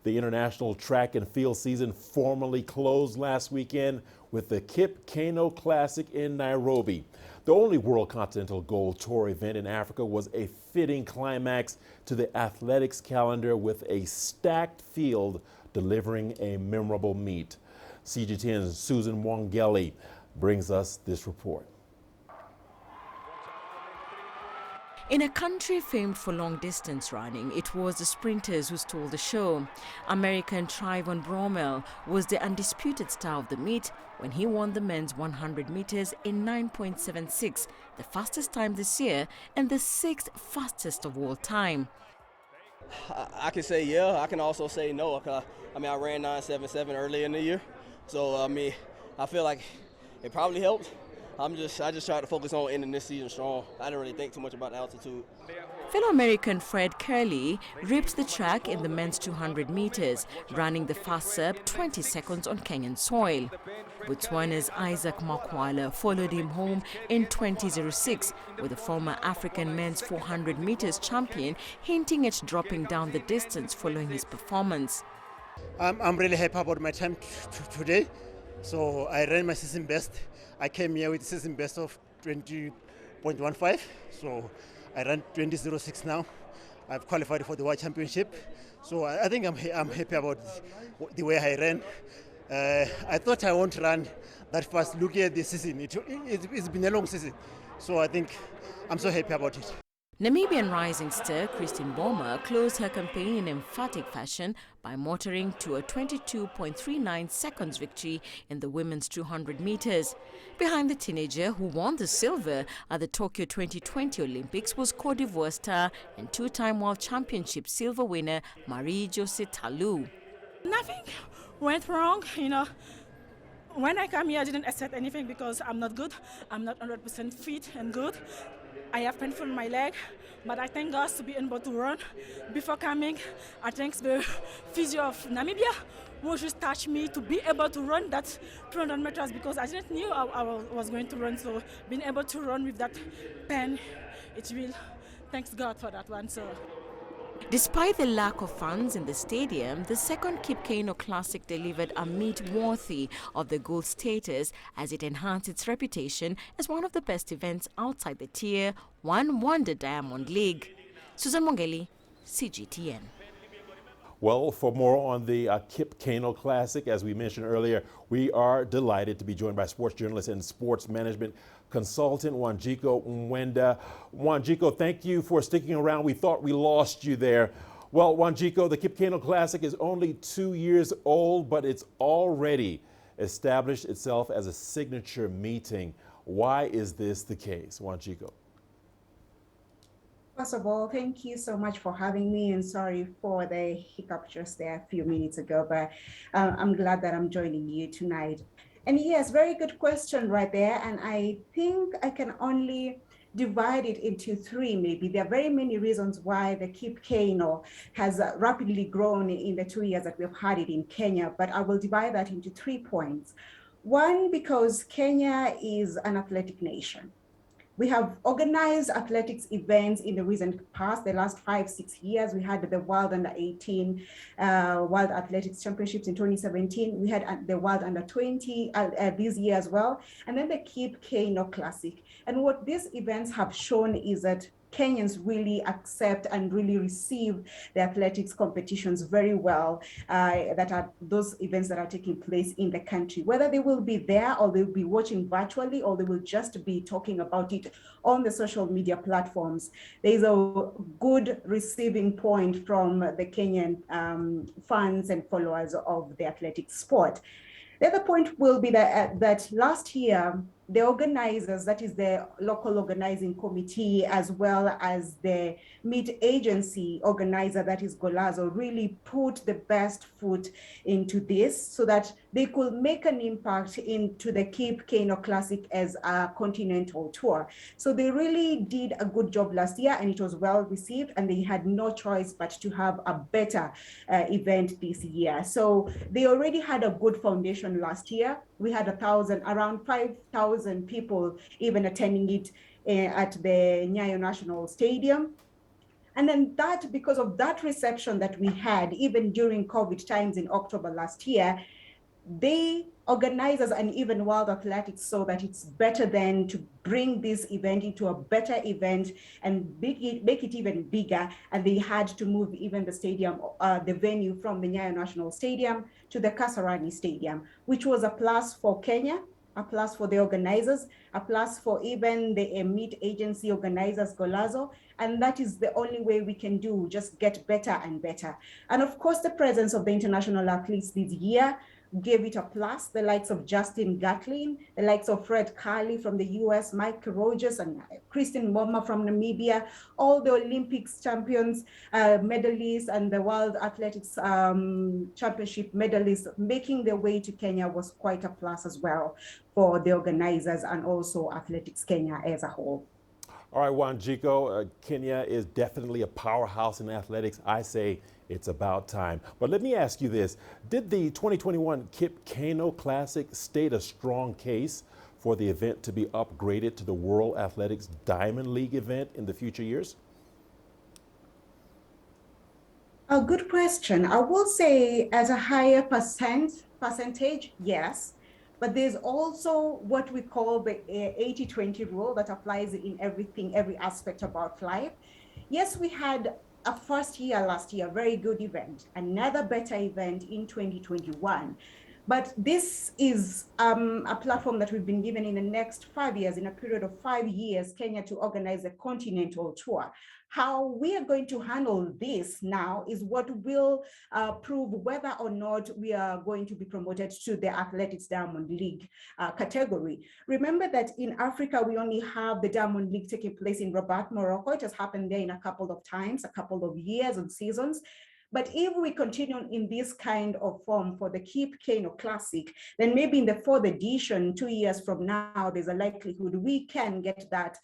The international track and field season formally closed last weekend with the Kipkeino Classic in Nairobi. The only World Continental Gold Tour event in Africa was a fitting climax to the athletics calendar with a stacked field delivering a memorable meet. CGTN's Susan Wangeli brings us this report. In a country famed for long-distance running, it was the sprinters who stole the show. American Trayvon Bromell was the undisputed star of the meet when he won the men's 100 meters in 9.76, the fastest time this year and the sixth fastest of all time. I can say yeah, I can also say no. I ran 9.77 early in the year, so I feel like it probably helped. I just tried to focus on ending this season strong. I didn't really think too much about the altitude. Fellow American Fred Kerley ripped the track in the men's 200 meters, running the fast sub 20 seconds on Kenyan soil. Botswana's Isaac Makwala followed him home in 20:06, with the former African men's 400 meters champion hinting at dropping down the distance following his performance. I'm really happy about my time today. So I ran my season best. I came here with season best of 20.15. So I ran 20.06 now. I've qualified for the World Championship. So I think I'm happy about the way I ran. I thought I won't run that fast. Look at this season. It's been a long season. So I think I'm so happy about it. Namibian rising star Christine Boma closed her campaign in emphatic fashion by motoring to a 22.39 seconds victory in the women's 200 meters. Behind the teenager who won the silver at the Tokyo 2020 Olympics was Cote d'Ivoire star and two-time World Championship silver winner Marie-José Talou. Nothing went wrong, When I come here, I didn't expect anything because I'm not good. I'm not 100% fit and good. I have pain in my leg, but I thank God to be able to run. Before coming, I thank the physio of Namibia who just touched me to be able to run that 200 meters because I didn't know I was going to run. So being able to run with that pain, it will. Thanks God for that one. So. Despite the lack of funds in the stadium, the second Kipkeino Classic delivered a meet worthy of the gold status as it enhanced its reputation as one of the best events outside the Tier 1 Wonder Diamond League. Susan Mongeli, CGTN. Well, for more on the Kipkeino Classic, as we mentioned earlier, we are delighted to be joined by sports journalist and sports management consultant Wanjiko Mwenda. Wanjiko, thank you for sticking around. We thought we lost you there. Well, Wanjiko, the Kipkeino Classic is only 2 years old, but it's already established itself as a signature meeting. Why is this the case, Wanjiko? First of all, thank you so much for having me, and sorry for the hiccup just there a few minutes ago, but I'm glad that I'm joining you tonight. And yes, very good question right there. And I think I can only divide it into three, maybe. There are very many reasons why the Kipkeino has rapidly grown in the 2 years that we've had it in Kenya, but I will divide that into 3 points. One, because Kenya is an athletic nation. We have organized athletics events in the recent past, the last 5-6 years. We had the World Under 18 World Athletics Championships in 2017. We had the World Under 20 this year as well. And then the Kipkeino Classic. And what these events have shown is that Kenyans really accept and really receive the athletics competitions very well, that are those events that are taking place in the country. Whether they will be there or they'll be watching virtually or they will just be talking about it on the social media platforms, there's a good receiving point from the Kenyan fans and followers of the athletic sport. The other point will be that last year, the organizers, that is the local organizing committee, as well as the meet agency organizer, that is Golazo, really put the best foot into this so that they could make an impact into the Kipkeino Classic as a continental tour. So they really did a good job last year and it was well received, and they had no choice but to have a better event this year. So they already had a good foundation last year. We had around 5,000 people even attending it at the Nyayo National Stadium. And then that, because of that reception that we had, even during COVID times in October last year, they, organizers and even World Athletics, saw that it's better than to bring this event into a better event and make it even bigger. And they had to move even the stadium, the venue from the Nyayo National Stadium to the Kasarani Stadium, which was a plus for Kenya, a plus for the organizers, a plus for even the meet agency organizers, Golazo. And that is the only way we can do, just get better and better. And of course, the presence of the international athletes this year gave it a plus. The likes of Justin Gatlin, the likes of Fred Curley from the US, Mike Rogers and Christine Mboma from Namibia, all the Olympics champions, medalists, and the World Athletics Championship medalists making their way to Kenya was quite a plus as well for the organizers and also Athletics Kenya as a whole. All right, Wanjiko, Kenya is definitely a powerhouse in athletics. I say it's about time. But let me ask you this. Did the 2021 Kipkeino Classic state a strong case for the event to be upgraded to the World Athletics Diamond League event in the future years? A good question. I will say as a higher percentage, yes. But there's also what we call the 80-20 rule that applies in everything, every aspect about life. Yes, we had a first year last year, very good event, another better event in 2021. But this is a platform that we've been given in the next 5 years, in a period of 5 years, Kenya to organize a continental tour. How we are going to handle this now is what will prove whether or not we are going to be promoted to the Athletics Diamond League category. Remember that in Africa, we only have the Diamond League taking place in Rabat, Morocco. It has happened there in a couple of times, a couple of years and seasons. But if we continue in this kind of form for the Kipkeino Classic, then maybe in the fourth edition, 2 years from now, there's a likelihood we can get that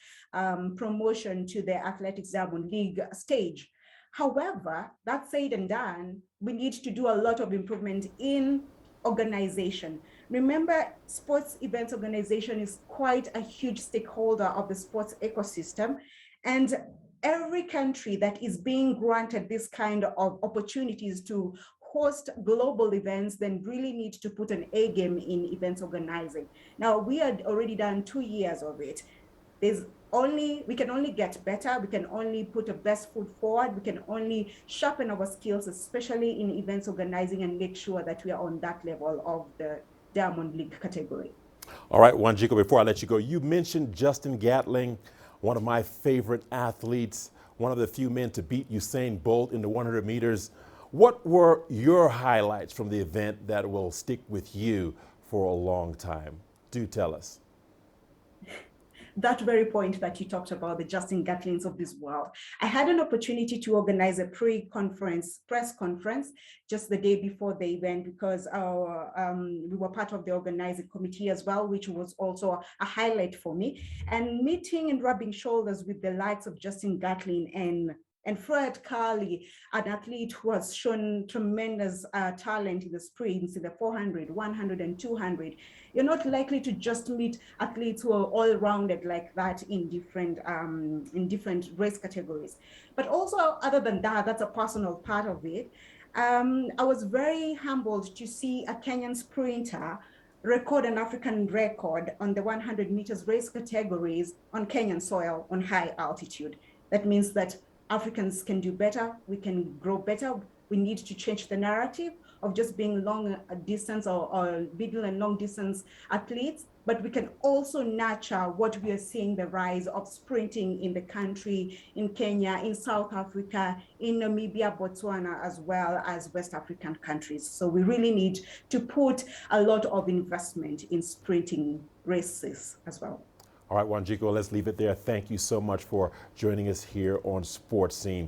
promotion to the Athletics Diamond League stage. However, that said and done, we need to do a lot of improvement in organization. Remember, sports events organization is quite a huge stakeholder of the sports ecosystem. And every country that is being granted this kind of opportunities to host global events then really need to put an A game in events organizing. Now, we had already done 2 years of it. We can only get better. We can only put a best foot forward. We can only sharpen our skills, especially in events organizing, and make sure that we are on that level of the Diamond League category. All right, Wanjiko, before I let you go, you mentioned Justin Gatling, one of my favorite athletes, one of the few men to beat Usain Bolt in the 100 meters. What were your highlights from the event that will stick with you for a long time? Do tell us. That very point that you talked about, the Justin Gatlins of this world. I had an opportunity to organize a press conference just the day before the event, because we were part of the organizing committee as well, which was also a highlight for me. And meeting and rubbing shoulders with the likes of Justin Gatlin and Fred Curley, an athlete who has shown tremendous talent in the sprints, in the 400, 100, and 200. You're not likely to just meet athletes who are all-rounded like that in different race categories. But also, other than that, that's a personal part of it. I was very humbled to see a Kenyan sprinter record an African record on the 100 meters race categories on Kenyan soil on high altitude. That means that Africans can do better, we can grow better. We need to change the narrative of just being long distance or middle and long distance athletes, but we can also nurture what we are seeing, the rise of sprinting in the country, in Kenya, in South Africa, in Namibia, Botswana, as well as West African countries. So we really need to put a lot of investment in sprinting races as well. All right, Wanjiko, let's leave it there. Thank you so much for joining us here on Sports Scene.